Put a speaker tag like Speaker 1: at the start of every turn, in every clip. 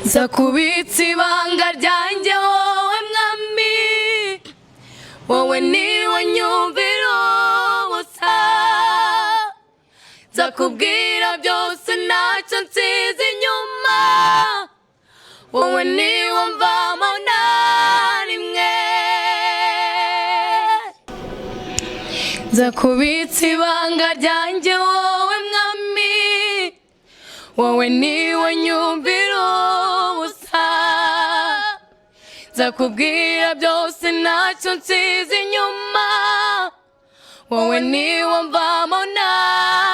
Speaker 1: nzakubitsa ibanga ryanjye wowe mwami, wowe niwe nyumvira ubusa, nzakubwira byose ntacyo nsize inyuma, wowe niwe mvamo nta rimwe. Nzakubitsa ibanga ryanjye wowe mwami, wowe niwe nyumvira ubusa, nzakubwira byose ntacyo nsize inyuma, wowe niwe mvamo nta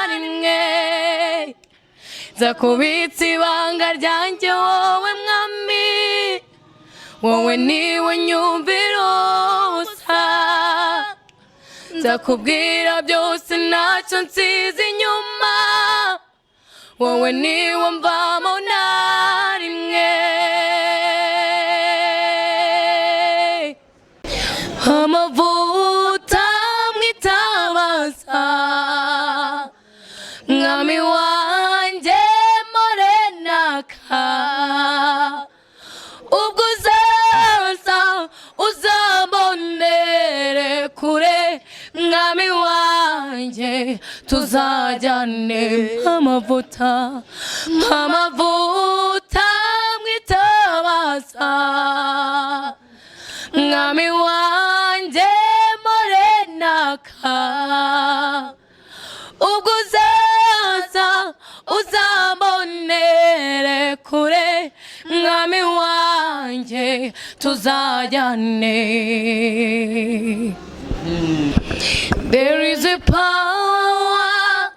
Speaker 1: rimwe. Nzakubitsa ibanga ryanjye wowe mwami, wowe niwe nyumvira ubusa, nzakubwira byose ntacyo nsize inyuma, wowe niwe mvamo nta rimwe. Amavuta mwitabaza, mwami wanjye morenaka, ubwo uzaza uzambonere kure, mwami wanjye tuzajyane. Amavuta mwitabaza, mwami wanjye morenaka, ubwo uzaza uzambonere kure, mwami wanjye tuzajyane. There is a power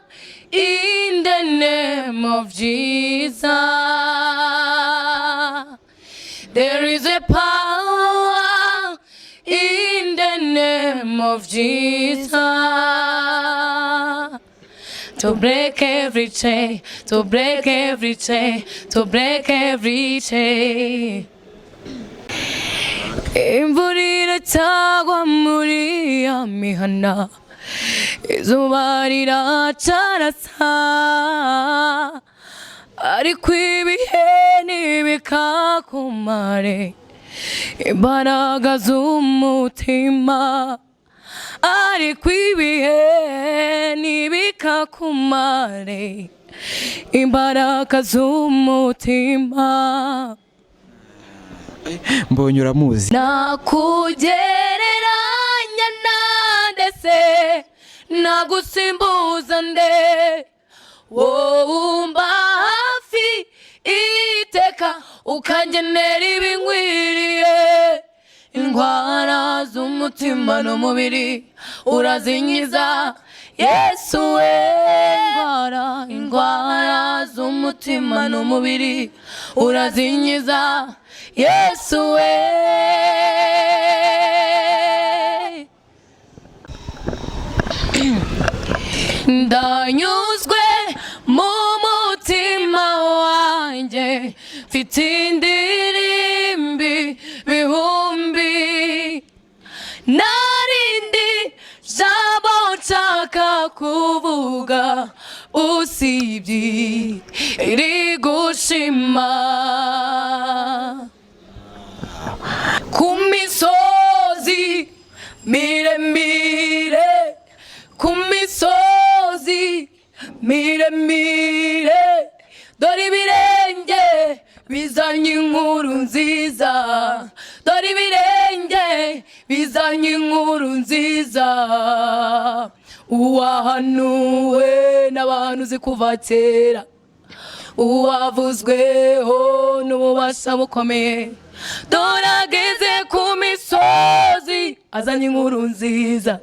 Speaker 1: in the name of Jesus. There is a power in the name of Jesus to break every chain, to break every chain, to break every chain. Imvura iracagwa muri ya mihana, izuba riracarasa, ariko ibihe ntibikakumare imbaraga z'umutima, ariko ibihe ntibikakumare imbaraga z'umutima.
Speaker 2: Mbonye uramuzi.
Speaker 1: Nakugereranya nande se, nagusimbuza nde, wowe umba hafi iteka ukangenera ibinkwiriye. Indwara z'umutima n'umubiri urazinkiza Yesu we. Indwara z'umutima n'umubiri urazinkiza Yesu we. Ndanyuzwe mu mutima wanjye, mfite indirimbi bihumbi, narindi jambo nshaka kuvuga usibye irigushima. Ku misozi miremire, ku misozi miremire, dore ibirenge bizanye inkuru nziza, dore ibirenge bizanye inkuru nziza. Uwahanuwe n'abahanuzi kuva kera, uwavuzweho n'ububasha bukomeye, dore ageze ku misozi azanye inkuru nziza.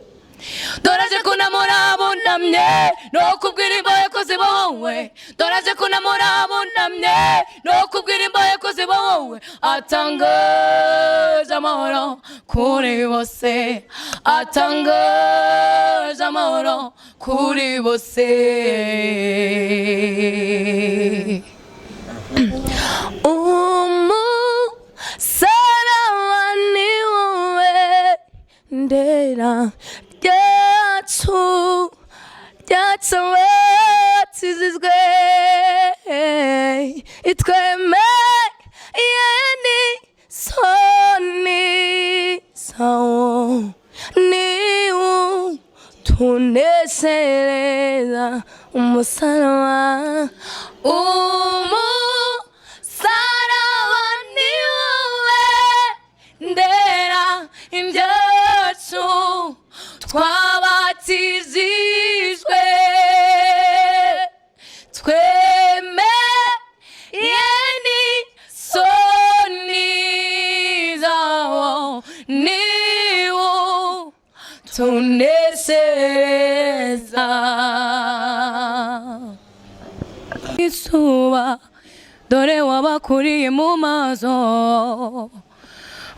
Speaker 1: Dore aje kunamura bunamye no kubwira imbohe yakoze wowe, dore aje kunamura bunamye no kubwira imbohe yakoze wowe. Atangaje amahoro kuri bose, atangaje amahoro kuri bose. Umusaraba ni wowe ndera ryacu ryatsinzwe itweme umusaraba ni wowe ndera ibyacu twabatijijwe twemeye n'isoni zawo niwo tunezeza izuba dore wabakuriye mu maso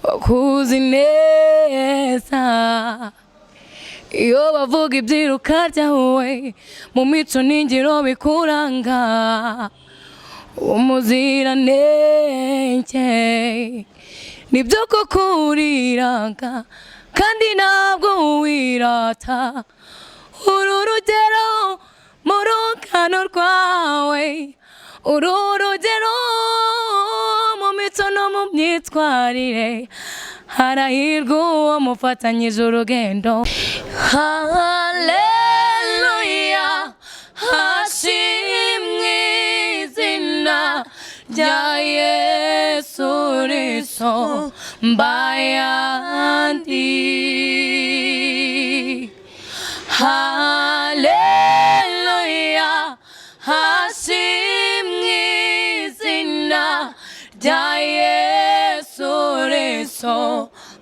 Speaker 1: bakuzi neza iyo bavuga ibyiruka ryawe mu mico n'ingiro bikuranga umuziranenge nibyo koko uriranga kandi ntabwo wirata uru rugero mu rungano rwawe uru rugero mu mico no mu myitwarire harahirwa uwo mufatanyije urugendo haleluya hashimwe izina rya Yesu Kristo mbayandi haleluya hashimwe izina rya Yesu Kristo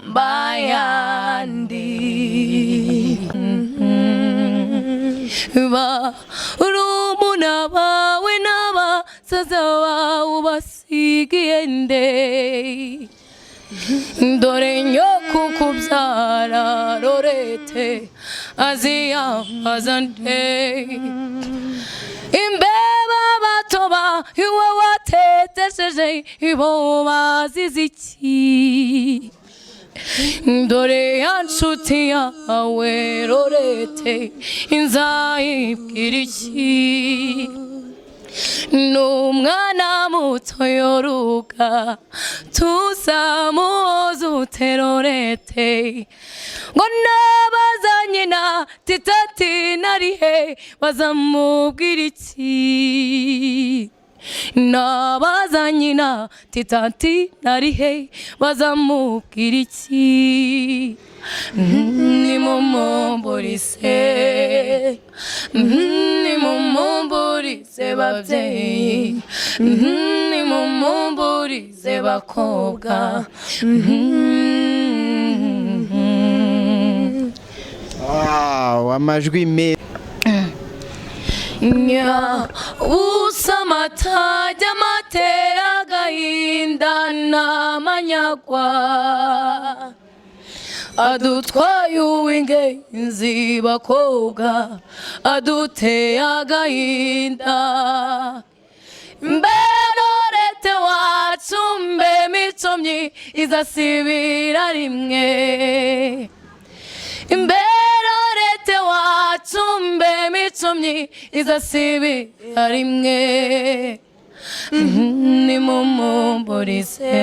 Speaker 1: mbayandi barumuna bawe n'abasaza bawe ubasigiye nde dore nyoko kubyara Lorete aziyambaza nde imbeba batoba iwe watetesheje ibo bazize iki dore ya nshuti yawe Lorete inzayibwira iki n'umwana muto yoruga tuzamuhoza ute Lorete ngo nabaza nyina titati narihe bazamubwira iki nabaza nyina titati narihe bazamubwira iki nimumumburize nimumumburize babyeyi nimumumburize bakobwa
Speaker 2: amajwi meza
Speaker 1: usamatajya amatera agahinda n'amanyagwa adutwaye uw'ingenzi bakobwa aduteye agahinda mbe Lorete wacu mbe mico izasibira rimwe mbe Lorete wacu mbe mico izasibira rimwe nimumumburize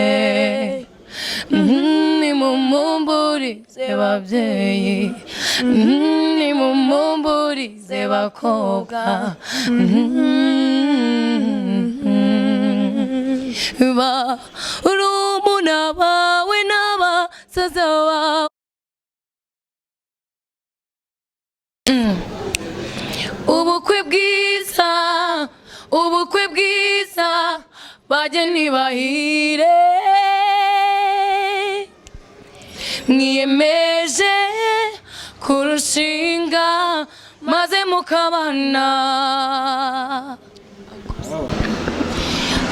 Speaker 1: nimumumburize babyeyi nimumumburize bakobwa barumuna bawe n'abasaza bawe ubukwe bwiza bageni bahire mwiyemeje kurushinga maze mukabana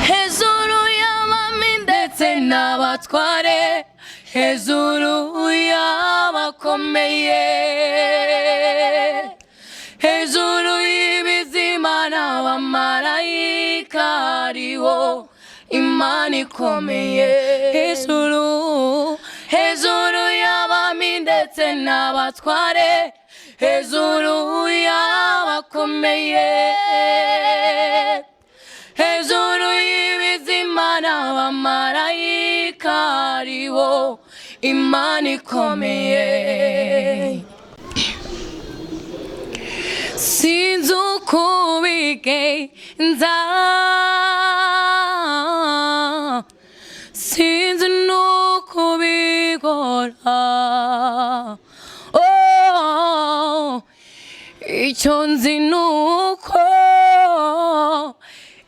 Speaker 1: hejuru y'abami ndetse n'abatware hejuru y'abakomeye hejuru y'ibizima n'abamarayika hariho Imana ikomeye hejuru y'abami ndetse n'abatware hejuru y'abakomeye hejuru y'ibizima n'abamarayika hariho Imana ikomeye. sinzi uko ubigenza, sinzi nuko ubikora. Icyo nzi nuko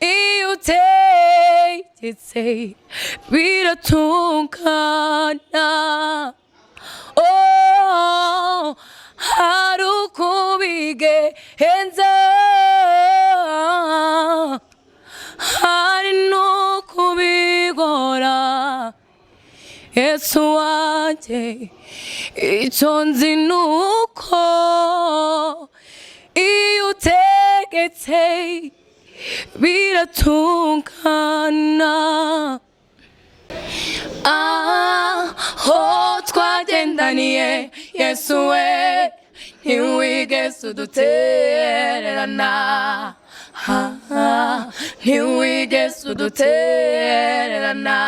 Speaker 1: iyo utegetse biratungana. Hari uko ubigenza, hari nuko ubikora. Yesu wanjye, icyo nzi nuko iyo utegetse biratungana. Aho twagendaniye Yesu we, ntiwigeze udutererana, ntiwigeze udutererana.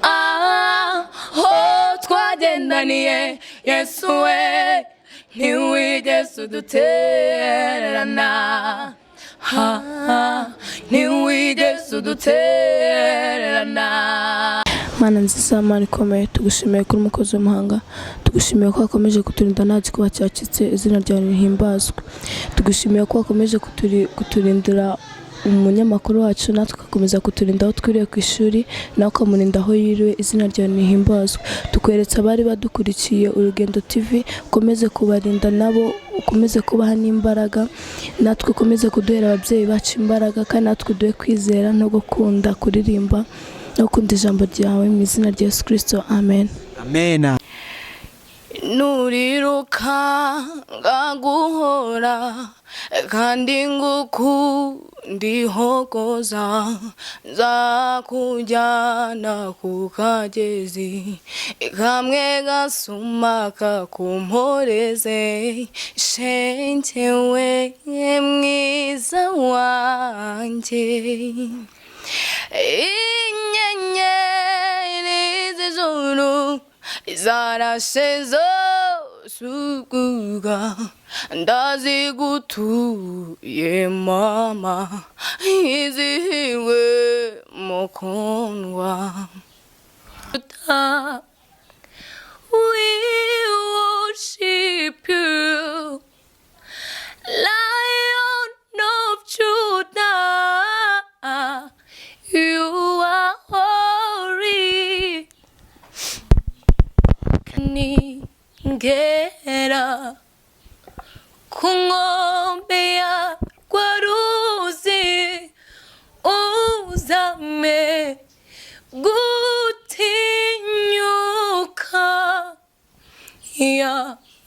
Speaker 1: Aho twagendaniye Yesu we, ntiwigeze udutererana, ntiwigeze udutererana.
Speaker 2: Mana nziza, Mana ikomeye, tugushimiye kuri umukozi w'umuhanga, tugushimiye ko wakomeje kuturinda nta gikuba cyacitse, izina ryawe rihimbazwe. Tugushimiye ko wakomeje kuturindira umunyamakuru wacu, natwe ugakomeza kuturinda aho twiriwe ku ishuri, nawe ukamurinda aho yiriwe, izina ryawe rihimbazwe. Tukweretse abari badukurikiye Urugendo TV, ukomeze kubarinda nabo, ukomeze kubaha n'imbaraga, natwe ukomeze kuduhera ababyeyi bacu imbaraga, kandi natwe duhe kwizera no gukunda kuririmba no gukunda ijambo ryawe, mu izina rya Yesu Kristo, amen.
Speaker 3: Amen.
Speaker 1: Nuriruka ngaguhora kandi ngukundihogoza, nzakujyana ku kagezi kamwe gasuma kakumporeze. Shenge we mwiza wanjye, inyenyeri z'ijuru zarashe zose uguga, ndazigutuye mama, izihiwe mukundwa. We worship you, Lion of Judah, you are holy. Ningera ku nkombe yarwa ruzi, uzame gutinyuka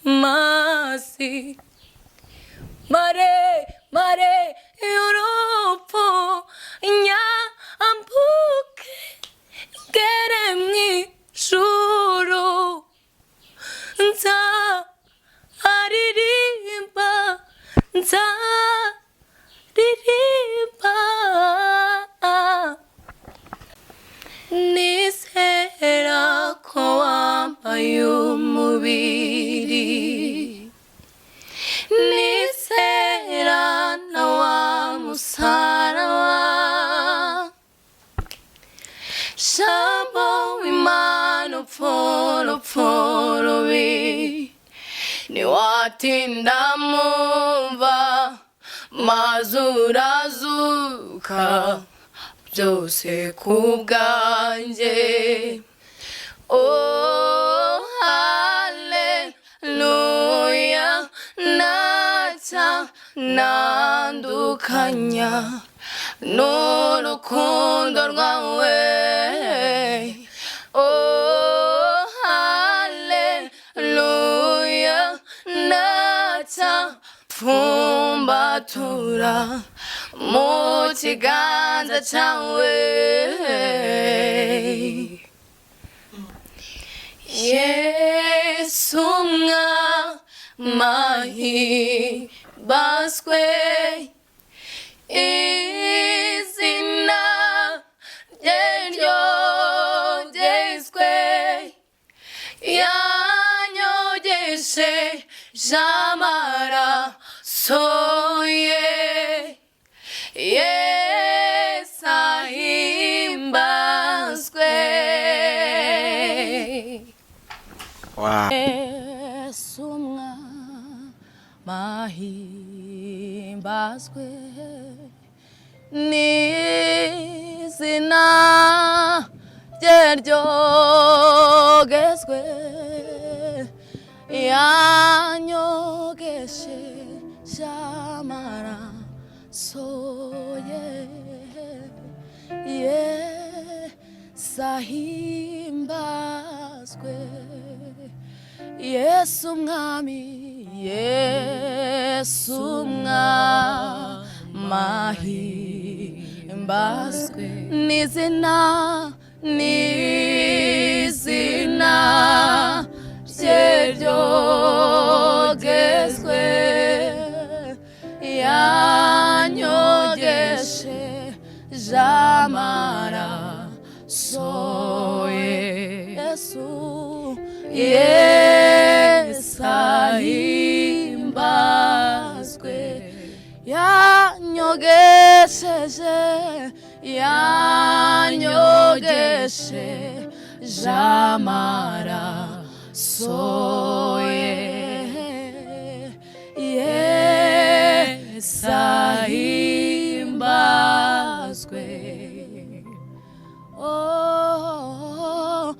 Speaker 1: y'amazi mare y'urupfu, nyambuke ngere mw'ijuru. Nzaririmba nizera ko wambaye umubiri, nizera na wa musaraba. Jambo w'Imana upforobi, niwatinda mumva maze urazuka, byose kubwanjye. Oh haleluya, ntacya nandukanya n'urukundo rwawe. Oh haleluya, ntacya pfumbatura mu kiganza cyawe. Yesu mwahimbazwe, izina rye ryogezwe, yanyogeshe j'amaraso ye. Yesu ahimbazwe. Yesu umwami ahimbazwe, n'izina rye ryogezwe. yanyogesheje amaraso ye. Yesu ahimbazwe. Yesu umwami, Yesu umwami ahimbazwe, n'izina rye ryogezwe. yanyogesheje amaraso ye. Yesu ahimbazwe. yanyogesheje amaraso ye. Yesu ahimbazwe. Oh,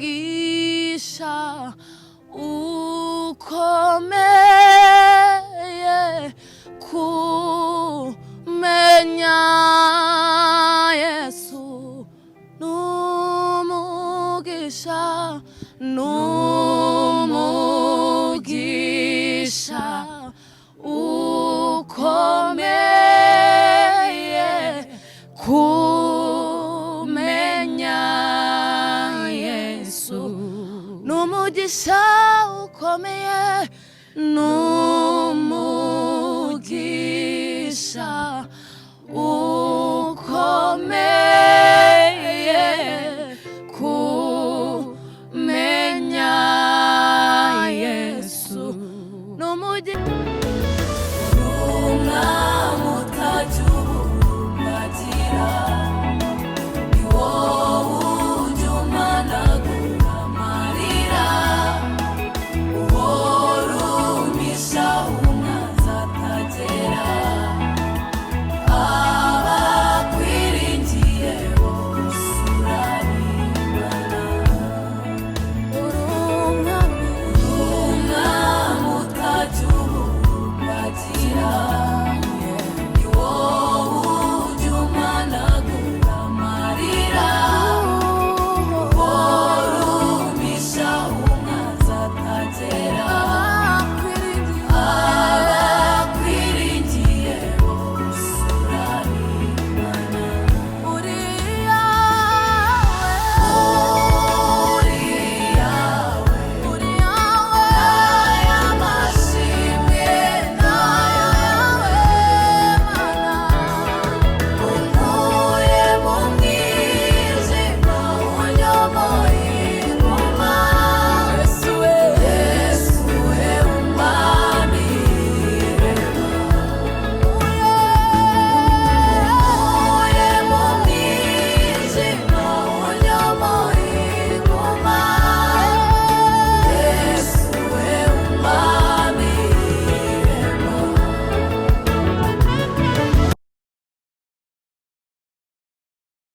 Speaker 1: n'umugisha ukomeye kumenya Yesu. n'umugisha ukomeye kumenya Yesu. n'umugisha ukomeye